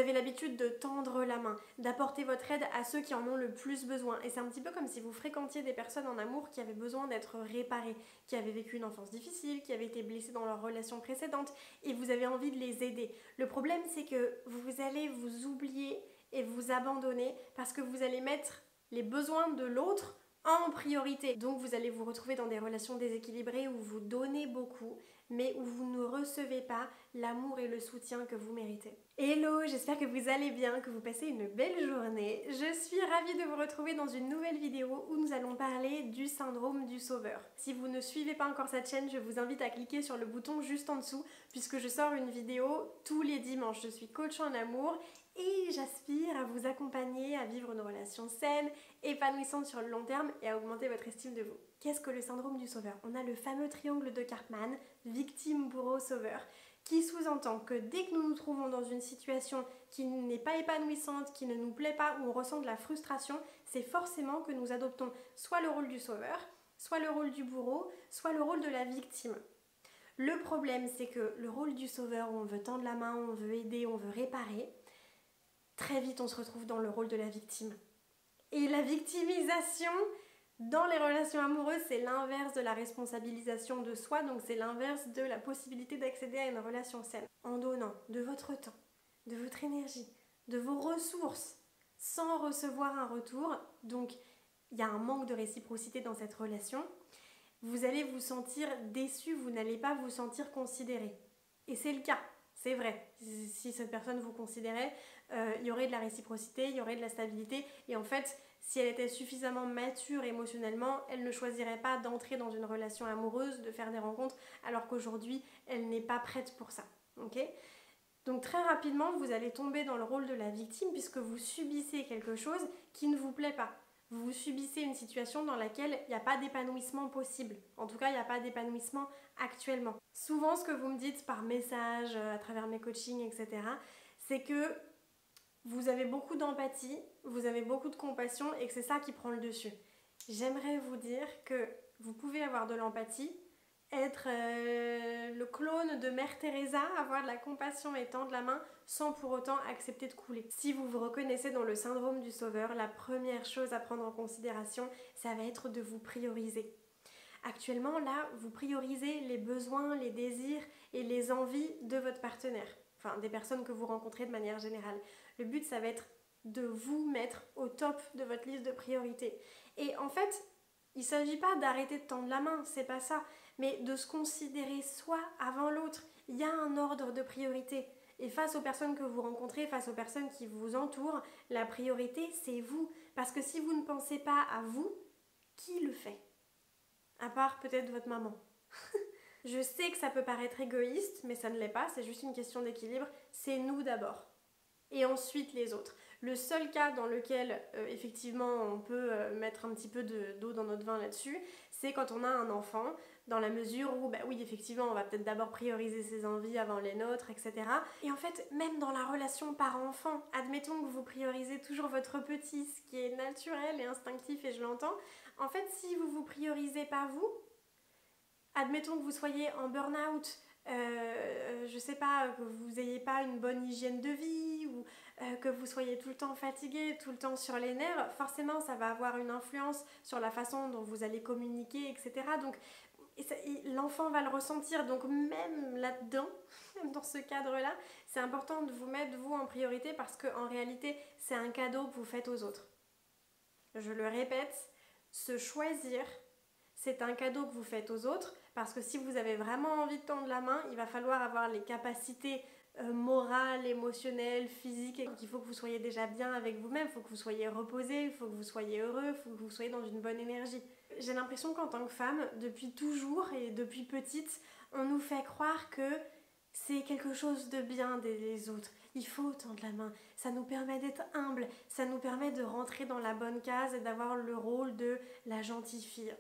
avez l'habitude de tendre la main, d'apporter votre aide à ceux qui en ont le plus besoin. Et c'est un petit peu comme si vous fréquentiez des personnes en amour qui avaient besoin d'être réparées, qui avaient vécu une enfance difficile, qui avaient été blessées dans leur relation précédente, et vous avez envie de les aider. Le problème, c'est que vous allez vous oublier et vous abandonner parce que vous allez mettre les besoins de l'autre en priorité. Donc vous allez vous retrouver dans des relations déséquilibrées où vous donnez beaucoup, mais où vous ne recevez pas l'amour et le soutien que vous méritez. Hello, j'espère que vous allez bien, que vous passez une belle journée. Je suis ravie de vous retrouver dans une nouvelle vidéo où nous allons parler du syndrome du sauveur. Si vous ne suivez pas encore cette chaîne, je vous invite à cliquer sur le bouton juste en dessous puisque je sors une vidéo tous les dimanches. Je suis coach en amour et j'aspire à vous accompagner à vivre une relation saine, épanouissante sur le long terme et à augmenter votre estime de vous. Qu'est-ce que le syndrome du sauveur? On a le fameux triangle de Karpman, victime, bourreau, sauveur, qui sous-entend que dès que nous nous trouvons dans une situation qui n'est pas épanouissante, qui ne nous plaît pas, où on ressent de la frustration, c'est forcément que nous adoptons soit le rôle du sauveur, soit le rôle du bourreau, soit le rôle de la victime. Le problème, c'est que le rôle du sauveur, où on veut tendre la main, on veut aider, on veut réparer, très vite on se retrouve dans le rôle de la victime. Et la victimisation dans les relations amoureuses, c'est l'inverse de la responsabilisation de soi, donc c'est l'inverse de la possibilité d'accéder à une relation saine. En donnant de votre temps, de votre énergie, de vos ressources, sans recevoir un retour, donc il y a un manque de réciprocité dans cette relation, vous allez vous sentir déçu, vous n'allez pas vous sentir considéré. Et c'est le cas. C'est vrai, si cette personne vous considérait, il y aurait de la réciprocité, il y aurait de la stabilité et en fait, si elle était suffisamment mature émotionnellement, elle ne choisirait pas d'entrer dans une relation amoureuse, de faire des rencontres, alors qu'aujourd'hui, elle n'est pas prête pour ça. Okay ? Donc très rapidement, vous allez tomber dans le rôle de la victime puisque vous subissez quelque chose qui ne vous plaît pas. Vous subissez une situation dans laquelle il n'y a pas d'épanouissement possible. En tout cas, il n'y a pas d'épanouissement actuellement. Souvent, ce que vous me dites par message, à travers mes coachings, etc., c'est que vous avez beaucoup d'empathie, vous avez beaucoup de compassion et que c'est ça qui prend le dessus. J'aimerais vous dire que vous pouvez avoir de l'empathie, être le clone de Mère Teresa, avoir de la compassion et tendre la main sans pour autant accepter de couler. Si vous vous reconnaissez dans le syndrome du sauveur, la première chose à prendre en considération, ça va être de vous prioriser. Actuellement, là, vous priorisez les besoins, les désirs et les envies de votre partenaire, enfin des personnes que vous rencontrez de manière générale. Le but, ça va être de vous mettre au top de votre liste de priorités. Et en fait, il ne s'agit pas d'arrêter de tendre la main, c'est pas ça, mais de se considérer soi avant l'autre. Il y a un ordre de priorité. Et face aux personnes que vous rencontrez, face aux personnes qui vous entourent, la priorité, c'est vous. Parce que si vous ne pensez pas à vous, qui le fait ? À part peut-être votre maman. Je sais que ça peut paraître égoïste, mais ça ne l'est pas, c'est juste une question d'équilibre. C'est nous d'abord. Et ensuite les autres. Le seul cas dans lequel effectivement on peut mettre un petit peu d'eau dans notre vin là-dessus, c'est quand on a un enfant, dans la mesure où, bah oui, effectivement, on va peut-être d'abord prioriser ses envies avant les nôtres, etc. Et en fait, même dans la relation parent-enfant, admettons que vous priorisez toujours votre petit, ce qui est naturel et instinctif, et je l'entends, en fait, si vous vous priorisez pas vous, admettons que vous soyez en burn-out, je sais pas, que vous n'ayez pas une bonne hygiène de vie ou que vous soyez tout le temps fatigué, tout le temps sur les nerfs, forcément ça va avoir une influence sur la façon dont vous allez communiquer, etc. Donc l'enfant va le ressentir, donc même là-dedans, même dans ce cadre-là, c'est important de vous mettre vous en priorité parce qu'en réalité c'est un cadeau que vous faites aux autres. Je le répète, se choisir, c'est un cadeau que vous faites aux autres parce que si vous avez vraiment envie de tendre la main, il va falloir avoir les capacités morales, émotionnelles, physiques. Donc il faut que vous soyez déjà bien avec vous-même, il faut que vous soyez reposé, il faut que vous soyez heureux, il faut que vous soyez dans une bonne énergie. J'ai l'impression qu'en tant que femme, depuis toujours et depuis petite, on nous fait croire que c'est quelque chose de bien d'aider les autres. Il faut tendre la main. Ça nous permet d'être humble, ça nous permet de rentrer dans la bonne case et d'avoir le rôle de la gentille fille.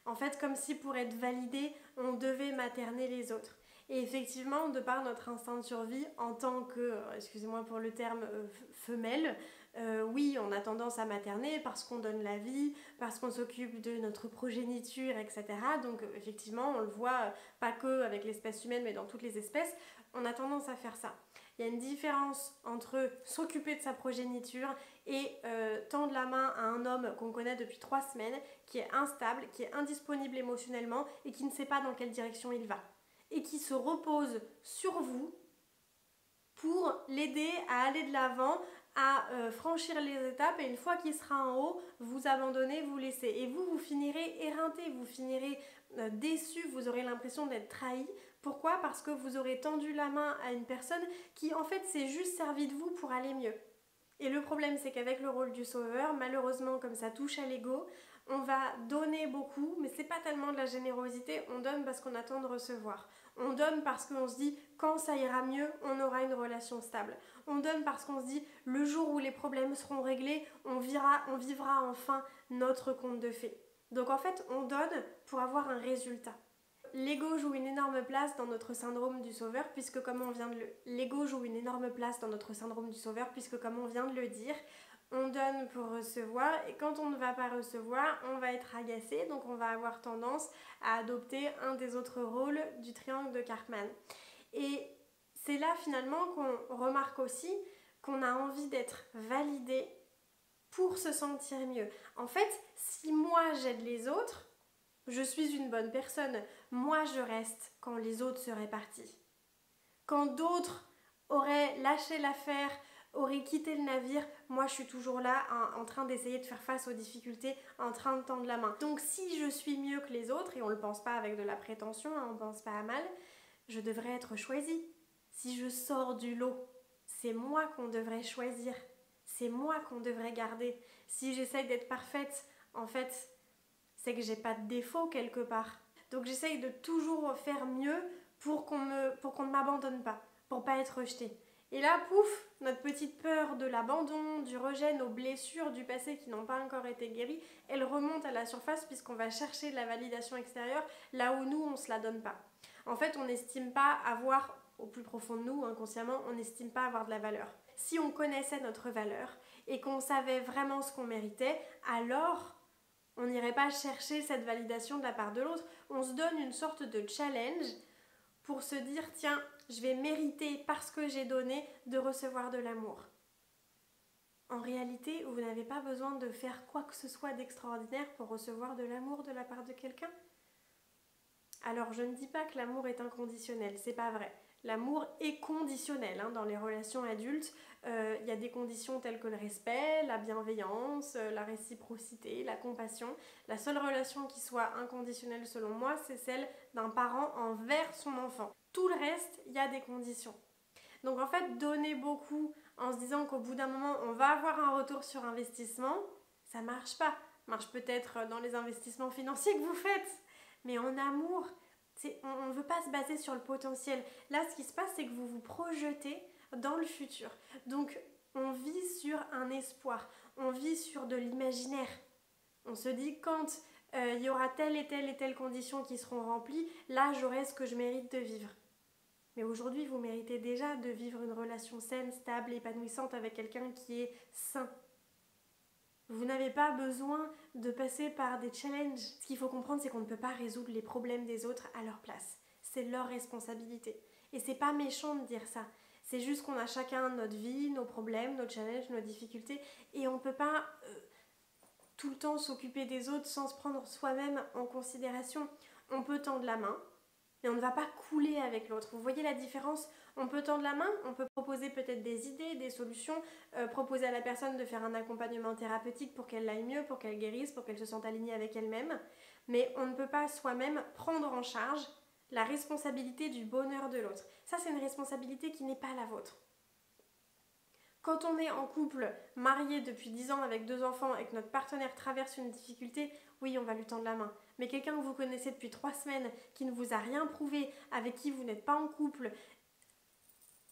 En fait, comme si pour être validé, on devait materner les autres. Et effectivement, de par notre instinct de survie, en tant que, excusez-moi pour le terme, femelle, oui, on a tendance à materner parce qu'on donne la vie, parce qu'on s'occupe de notre progéniture, etc. Donc effectivement, on le voit pas que avec l'espèce humaine, mais dans toutes les espèces, on a tendance à faire ça. Il y a une différence entre s'occuper de sa progéniture et tendre la main à un homme qu'on connaît depuis 3 semaines, qui est instable, qui est indisponible émotionnellement et qui ne sait pas dans quelle direction il va. Et qui se repose sur vous pour l'aider à aller de l'avant, à franchir les étapes, et une fois qu'il sera en haut, vous abandonnez, vous laissez. Et vous finirez éreinté, vous finirez déçu, vous aurez l'impression d'être trahi. Pourquoi? Parce que vous aurez tendu la main à une personne qui en fait s'est juste servie de vous pour aller mieux. Et le problème, c'est qu'avec le rôle du sauveur, malheureusement, comme ça touche à l'ego, on va donner beaucoup, mais c'est pas tellement de la générosité, on donne parce qu'on attend de recevoir. On donne parce qu'on se dit, quand ça ira mieux, on aura une relation stable. On donne parce qu'on se dit, le jour où les problèmes seront réglés, on vivra enfin notre conte de fées. Donc en fait, on donne pour avoir un résultat. L'ego joue une énorme place dans notre syndrome du sauveur, puisque comme on vient de l'ego joue une énorme place dans notre syndrome du sauveur, puisque comme on vient de le dire, on donne pour recevoir, et quand on ne va pas recevoir, on va être agacé, donc on va avoir tendance à adopter un des autres rôles du triangle de Karpman. Et c'est là finalement qu'on remarque aussi qu'on a envie d'être validé pour se sentir mieux. En fait, si moi j'aide les autres, je suis une bonne personne. Moi, je reste quand les autres seraient partis. Quand d'autres auraient lâché l'affaire, auraient quitté le navire, moi, je suis toujours là en train d'essayer de faire face aux difficultés, en train de tendre la main. Donc, si je suis mieux que les autres, et on ne le pense pas avec de la prétention, on ne pense pas à mal, je devrais être choisie. Si je sors du lot, c'est moi qu'on devrait choisir. C'est moi qu'on devrait garder. Si j'essaye d'être parfaite, en fait, c'est que j'ai pas de défaut quelque part. Donc j'essaye de toujours faire mieux pour qu'on ne m'abandonne pas, pour pas être rejetée. Et là, pouf, notre petite peur de l'abandon, du rejet, nos blessures du passé qui n'ont pas encore été guéries, elles remontent à la surface puisqu'on va chercher de la validation extérieure là où nous, on se la donne pas. En fait, on n'estime pas avoir, au plus profond de nous, inconsciemment, on n'estime pas avoir de la valeur. Si on connaissait notre valeur et qu'on savait vraiment ce qu'on méritait, alors on n'irait pas chercher cette validation de la part de l'autre. On se donne une sorte de challenge pour se dire, tiens, je vais mériter parce que j'ai donné de recevoir de l'amour. En réalité, vous n'avez pas besoin de faire quoi que ce soit d'extraordinaire pour recevoir de l'amour de la part de quelqu'un. Alors, je ne dis pas que l'amour est inconditionnel, c'est pas vrai. L'amour est conditionnel dans les relations adultes. Il y a des conditions telles que le respect, la bienveillance, la réciprocité, la compassion. La seule relation qui soit inconditionnelle selon moi, c'est celle d'un parent envers son enfant. Tout le reste, il y a des conditions. Donc en fait, donner beaucoup en se disant qu'au bout d'un moment, on va avoir un retour sur investissement, ça marche pas. Ça marche peut-être dans les investissements financiers que vous faites, mais en amour, on ne veut pas se baser sur le potentiel. Là, ce qui se passe, c'est que vous vous projetez dans le futur. Donc, on vit sur un espoir. On vit sur de l'imaginaire. On se dit, quand il y aura telle et telle condition qui seront remplies, là, j'aurai ce que je mérite de vivre. Mais aujourd'hui, vous méritez déjà de vivre une relation saine, stable, épanouissante avec quelqu'un qui est sain. Vous n'avez pas besoin de passer par des challenges. Ce qu'il faut comprendre, c'est qu'on ne peut pas résoudre les problèmes des autres à leur place. C'est leur responsabilité. Et c'est pas méchant de dire ça. C'est juste qu'on a chacun notre vie, nos problèmes, nos challenges, nos difficultés. Et on ne peut pas tout le temps s'occuper des autres sans se prendre soi-même en considération. On peut tendre la main, mais on ne va pas couler avec l'autre. Vous voyez la différence? On peut tendre la main, on peut proposer peut-être des idées, des solutions, proposer à la personne de faire un accompagnement thérapeutique pour qu'elle aille mieux, pour qu'elle guérisse, pour qu'elle se sente alignée avec elle-même. Mais on ne peut pas soi-même prendre en charge la responsabilité du bonheur de l'autre. Ça, c'est une responsabilité qui n'est pas la vôtre. Quand on est en couple, marié depuis 10 ans avec 2 enfants et que notre partenaire traverse une difficulté, oui, on va lui tendre la main. Mais quelqu'un que vous connaissez depuis 3 semaines, qui ne vous a rien prouvé, avec qui vous n'êtes pas en couple,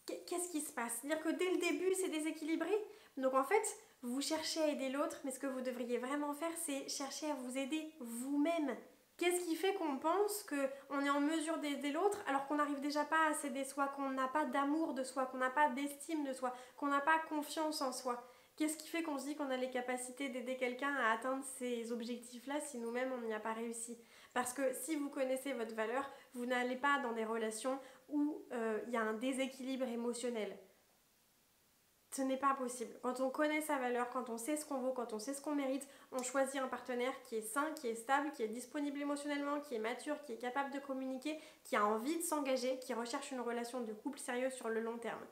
qu'est-ce qui se passe? C'est-à-dire que dès le début, c'est déséquilibré. Donc en fait, vous cherchez à aider l'autre, mais ce que vous devriez vraiment faire, c'est chercher à vous aider vous-même. Qu'est-ce qui fait qu'on pense qu'on est en mesure d'aider l'autre alors qu'on n'arrive déjà pas à s'aider soi, qu'on n'a pas d'amour de soi, qu'on n'a pas d'estime de soi, qu'on n'a pas confiance en soi? Qu'est-ce qui fait qu'on se dit qu'on a les capacités d'aider quelqu'un à atteindre ces objectifs-là si nous-mêmes on n'y a pas réussi? Parce que si vous connaissez votre valeur, vous n'allez pas dans des relations où il y a un déséquilibre émotionnel. Ce n'est pas possible. Quand on connaît sa valeur, quand on sait ce qu'on vaut, quand on sait ce qu'on mérite, on choisit un partenaire qui est sain, qui est stable, qui est disponible émotionnellement, qui est mature, qui est capable de communiquer, qui a envie de s'engager, qui recherche une relation de couple sérieuse sur le long terme.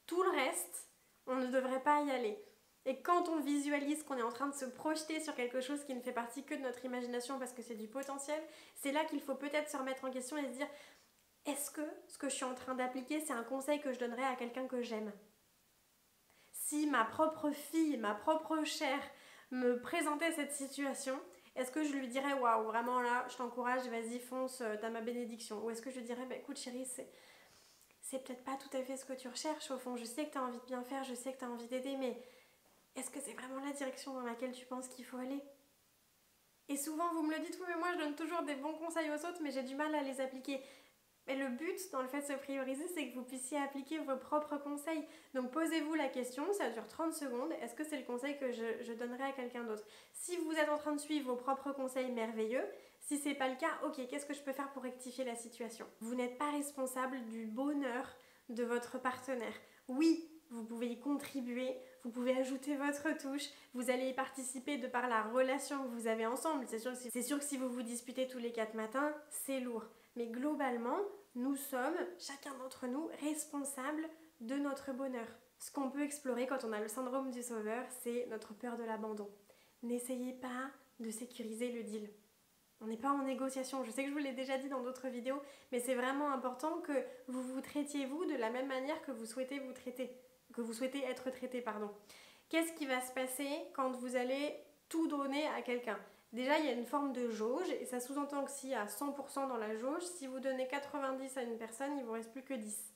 Tout le reste, on ne devrait pas y aller. Et quand on visualise qu'on est en train de se projeter sur quelque chose qui ne fait partie que de notre imagination parce que c'est du potentiel, c'est là qu'il faut peut-être se remettre en question et se dire, est-ce que ce que je suis en train d'appliquer, c'est un conseil que je donnerais à quelqu'un que j'aime ? Si ma propre fille, ma propre chair me présentait cette situation, est-ce que je lui dirais waouh, vraiment là, je t'encourage, vas-y, fonce, t'as ma bénédiction? Ou est-ce que je lui dirais bah écoute chérie, c'est peut-être pas tout à fait ce que tu recherches au fond, je sais que t'as envie de bien faire, je sais que t'as envie d'aider, mais est-ce que c'est vraiment la direction dans laquelle tu penses qu'il faut aller? Et souvent vous me le dites, oui mais moi je donne toujours des bons conseils aux autres, mais j'ai du mal à les appliquer. Mais le but dans le fait de se prioriser, c'est que vous puissiez appliquer vos propres conseils. Donc posez-vous la question, ça dure 30 secondes, est-ce que c'est le conseil que je donnerais à quelqu'un d'autre? Si vous êtes en train de suivre vos propres conseils merveilleux, si c'est pas le cas, ok, qu'est-ce que je peux faire pour rectifier la situation? Vous n'êtes pas responsable du bonheur de votre partenaire. Oui, vous pouvez y contribuer, vous pouvez ajouter votre touche, vous allez y participer de par la relation que vous avez ensemble. C'est sûr que si vous vous disputez tous les 4 matins, c'est lourd. Mais globalement, nous sommes, chacun d'entre nous, responsables de notre bonheur. Ce qu'on peut explorer quand on a le syndrome du sauveur, c'est notre peur de l'abandon. N'essayez pas de sécuriser le deal. On n'est pas en négociation. Je sais que je vous l'ai déjà dit dans d'autres vidéos, mais c'est vraiment important que vous vous traitiez vous de la même manière que vous souhaitez vous traiter, que vous souhaitez être traité, pardon. Qu'est-ce qui va se passer quand vous allez tout donner à quelqu'un? Déjà, il y a une forme de jauge et ça sous-entend que s'il y a 100% dans la jauge, si vous donnez 90 à une personne, il ne vous reste plus que 10.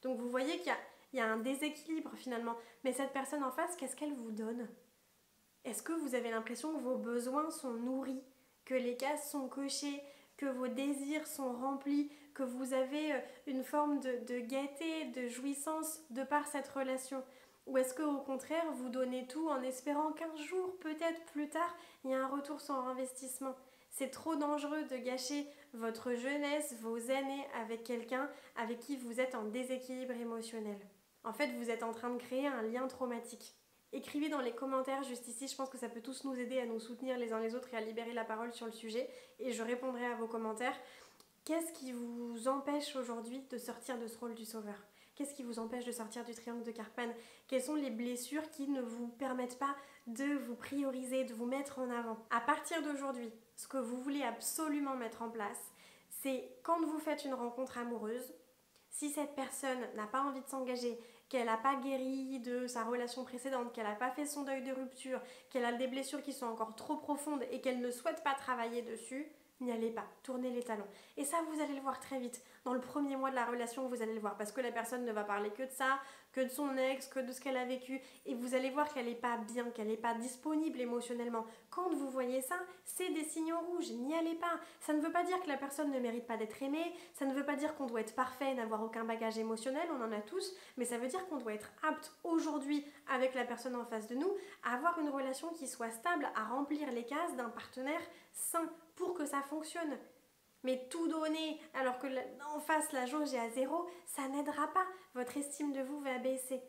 Donc vous voyez qu'il y a un déséquilibre finalement. Mais cette personne en face, qu'est-ce qu'elle vous donne? Est-ce que vous avez l'impression que vos besoins sont nourris, que les cases sont cochées, que vos désirs sont remplis, que vous avez une forme de gaieté, de jouissance de par cette relation? Ou est-ce qu'au contraire, vous donnez tout en espérant qu'un jour, peut-être plus tard, il y a un retour sur investissement? C'est trop dangereux de gâcher votre jeunesse, vos années avec quelqu'un avec qui vous êtes en déséquilibre émotionnel. En fait, vous êtes en train de créer un lien traumatique. Écrivez dans les commentaires juste ici, je pense que ça peut tous nous aider à nous soutenir les uns les autres et à libérer la parole sur le sujet. Et je répondrai à vos commentaires. Qu'est-ce qui vous empêche aujourd'hui de sortir de ce rôle du sauveur? Qu'est-ce qui vous empêche de sortir du triangle de Karpman? Quelles sont les blessures qui ne vous permettent pas de vous prioriser, de vous mettre en avant? À partir d'aujourd'hui, ce que vous voulez absolument mettre en place, c'est quand vous faites une rencontre amoureuse, si cette personne n'a pas envie de s'engager, qu'elle n'a pas guéri de sa relation précédente, qu'elle n'a pas fait son deuil de rupture, qu'elle a des blessures qui sont encore trop profondes et qu'elle ne souhaite pas travailler dessus, n'y allez pas, tournez les talons. Et ça, vous allez le voir très vite. Dans le premier mois de la relation, vous allez le voir. Parce que la personne ne va parler que de ça, que de son ex, que de ce qu'elle a vécu. Et vous allez voir qu'elle n'est pas bien, qu'elle n'est pas disponible émotionnellement. Quand vous voyez ça, c'est des signaux rouges. N'y allez pas. Ça ne veut pas dire que la personne ne mérite pas d'être aimée. Ça ne veut pas dire qu'on doit être parfait et n'avoir aucun bagage émotionnel. On en a tous. Mais ça veut dire qu'on doit être apte aujourd'hui, avec la personne en face de nous, à avoir une relation qui soit stable, à remplir les cases d'un partenaire sain pour que ça fonctionne. Mais tout donner alors que en face la jauge est à 0, ça n'aidera pas. Votre estime de vous va baisser.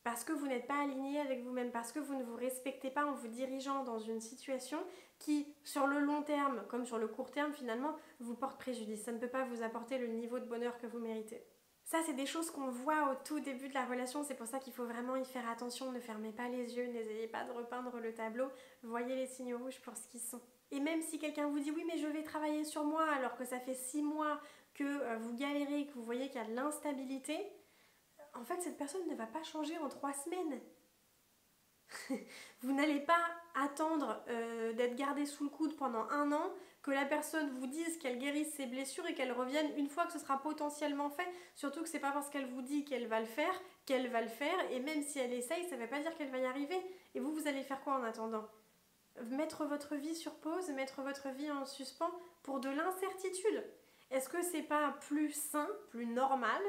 Parce que vous n'êtes pas aligné avec vous-même, parce que vous ne vous respectez pas en vous dirigeant dans une situation qui, sur le long terme, comme sur le court terme finalement, vous porte préjudice. Ça ne peut pas vous apporter le niveau de bonheur que vous méritez. Ça, c'est des choses qu'on voit au tout début de la relation, c'est pour ça qu'il faut vraiment y faire attention, ne fermez pas les yeux, n'essayez pas de repeindre le tableau, voyez les signaux rouges pour ce qu'ils sont. Et même si quelqu'un vous dit oui mais je vais travailler sur moi alors que ça fait 6 mois que vous galérez, que vous voyez qu'il y a de l'instabilité, en fait cette personne ne va pas changer en 3 semaines. Vous n'allez pas attendre d'être gardé sous le coude pendant 1 an, que la personne vous dise qu'elle guérisse ses blessures et qu'elle revienne une fois que ce sera potentiellement fait. Surtout que c'est pas parce qu'elle vous dit qu'elle va le faire, et même si elle essaye, ça ne veut pas dire qu'elle va y arriver. Et vous allez faire quoi en attendant? Mettre votre vie sur pause, mettre votre vie en suspens pour de l'incertitude? Est-ce que c'est pas plus sain, plus normal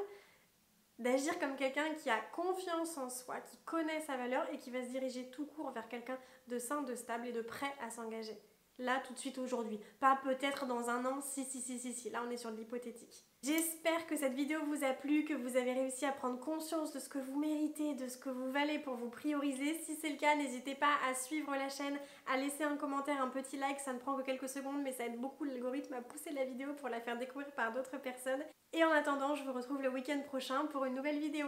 d'agir comme quelqu'un qui a confiance en soi, qui connaît sa valeur et qui va se diriger tout court vers quelqu'un de sain, de stable et de prêt à s'engager? là tout de suite aujourd'hui. Pas peut-être dans un an, si, là on est sur de l'hypothétique. J'espère que cette vidéo vous a plu, que vous avez réussi à prendre conscience de ce que vous méritez, de ce que vous valez pour vous prioriser. Si c'est le cas, n'hésitez pas à suivre la chaîne, à laisser un commentaire, un petit like, ça ne prend que quelques secondes mais ça aide beaucoup l'algorithme à pousser la vidéo pour la faire découvrir par d'autres personnes. Et en attendant, je vous retrouve le week-end prochain pour une nouvelle vidéo.